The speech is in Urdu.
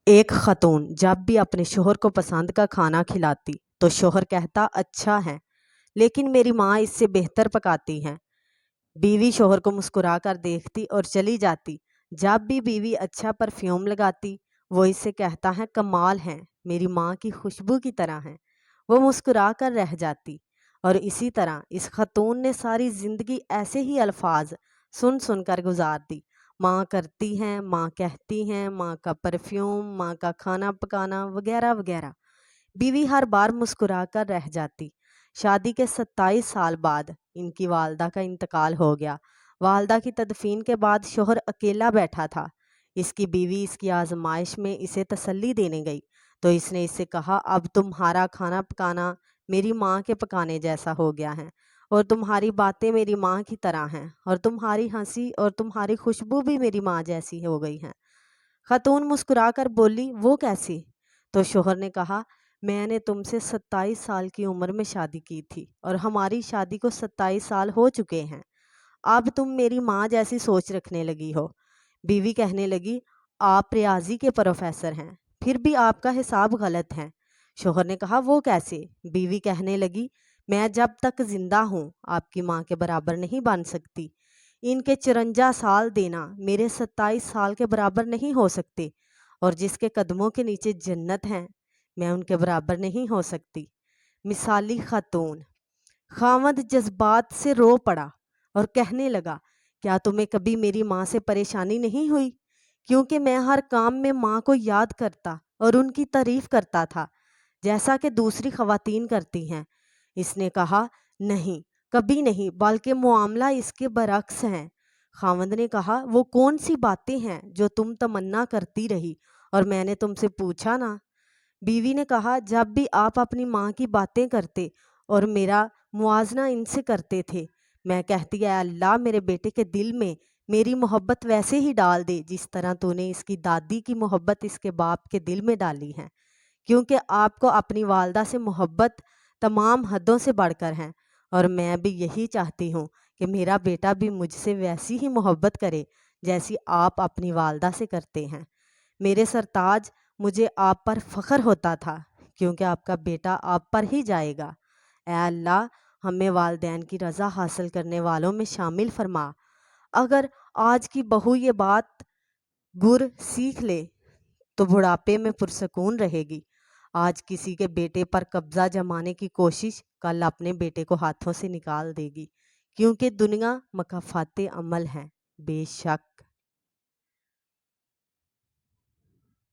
ایک خاتون جب بھی اپنے شوہر کو پسند کا کھانا کھلاتی تو شوہر کہتا اچھا ہے، لیکن میری ماں اس سے بہتر پکاتی ہیں۔ بیوی شوہر کو مسکرا کر دیکھتی اور چلی جاتی۔ جب بھی بیوی اچھا پرفیوم لگاتی وہ اس سے کہتا ہے کمال ہے، میری ماں کی خوشبو کی طرح ہے۔ وہ مسکرا کر رہ جاتی۔ اور اسی طرح اس خاتون نے ساری زندگی ایسے ہی الفاظ سن سن کر گزار دی۔ ماں کرتی ہیں، ماں کہتی ہیں، ماں کا پرفیوم، ماں کا کھانا پکانا وغیرہ وغیرہ۔ بیوی ہر بار مسکرا کر رہ جاتی۔ شادی کے 27 سال بعد ان کی والدہ کا انتقال ہو گیا۔ والدہ کی تدفین کے بعد شوہر اکیلا بیٹھا تھا۔ اس کی بیوی اس کی آزمائش میں اسے تسلی دینے گئی تو اس نے اس سے کہا اب تمہارا کھانا پکانا میری ماں کے پکانے جیسا ہو گیا ہے، اور تمہاری باتیں میری ماں کی طرح ہیں، اور تمہاری ہنسی اور تمہاری خوشبو بھی میری ماں جیسی ہو گئی ہے۔ خاتون مسکرا کر بولی وہ کیسی؟ تو شوہر نے کہا میں نے تم سے 27 سال کی عمر میں شادی کی تھی اور ہماری شادی کو 27 سال ہو چکے ہیں۔ اب تم میری ماں جیسی سوچ رکھنے لگی ہو۔ بیوی کہنے لگی آپ ریاضی کے پروفیسر ہیں، پھر بھی آپ کا حساب غلط ہے۔ شوہر نے کہا وہ کیسے؟ بیوی کہنے لگی میں جب تک زندہ ہوں آپ کی ماں کے برابر نہیں بن سکتی۔ ان کے 54 سال دینا میرے 27 سال کے برابر نہیں ہو سکتے، اور جس کے قدموں کے نیچے جنت ہیں میں ان کے برابر نہیں ہو سکتی۔ مثالی خاتون۔ خاوند جذبات سے رو پڑا اور کہنے لگا کیا تمہیں کبھی میری ماں سے پریشانی نہیں ہوئی؟ کیونکہ میں ہر کام میں ماں کو یاد کرتا اور ان کی تعریف کرتا تھا جیسا کہ دوسری خواتین کرتی ہیں۔ اس نے کہا نہیں، کبھی نہیں، بلکہ معاملہ اس کے برعکس ہے۔ خاوند نے کہا وہ کون سی باتیں ہیں جو تم تمنا کرتی رہی اور میں نے تم سے پوچھا نہ؟ بیوی نے کہا جب بھی آپ اپنی ماں کی باتیں کرتے اور میرا موازنہ ان سے کرتے تھے میں کہتی اے اللہ میرے بیٹے کے دل میں میری محبت ویسے ہی ڈال دے جس طرح تو نے اس کی دادی کی محبت اس کے باپ کے دل میں ڈالی ہے، کیونکہ آپ کو اپنی والدہ سے محبت تمام حدوں سے بڑھ کر ہے، اور میں بھی یہی چاہتی ہوں کہ میرا بیٹا بھی مجھ سے ویسی ہی محبت کرے جیسی آپ اپنی والدہ سے کرتے ہیں۔ میرے سرتاج، مجھے آپ پر فخر ہوتا تھا کیونکہ آپ کا بیٹا آپ پر ہی جائے گا۔ اے اللہ ہمیں والدین کی رضا حاصل کرنے والوں میں شامل فرما۔ اگر آج کی بہو یہ بات گر سیکھ لے تو بڑھاپے میں پرسکون رہے گی۔ آج کسی کے بیٹے پر قبضہ جمانے کی کوشش کل اپنے بیٹے کو ہاتھوں سے نکال دے گی، کیونکہ دنیا مکافات عمل ہے۔ بے شک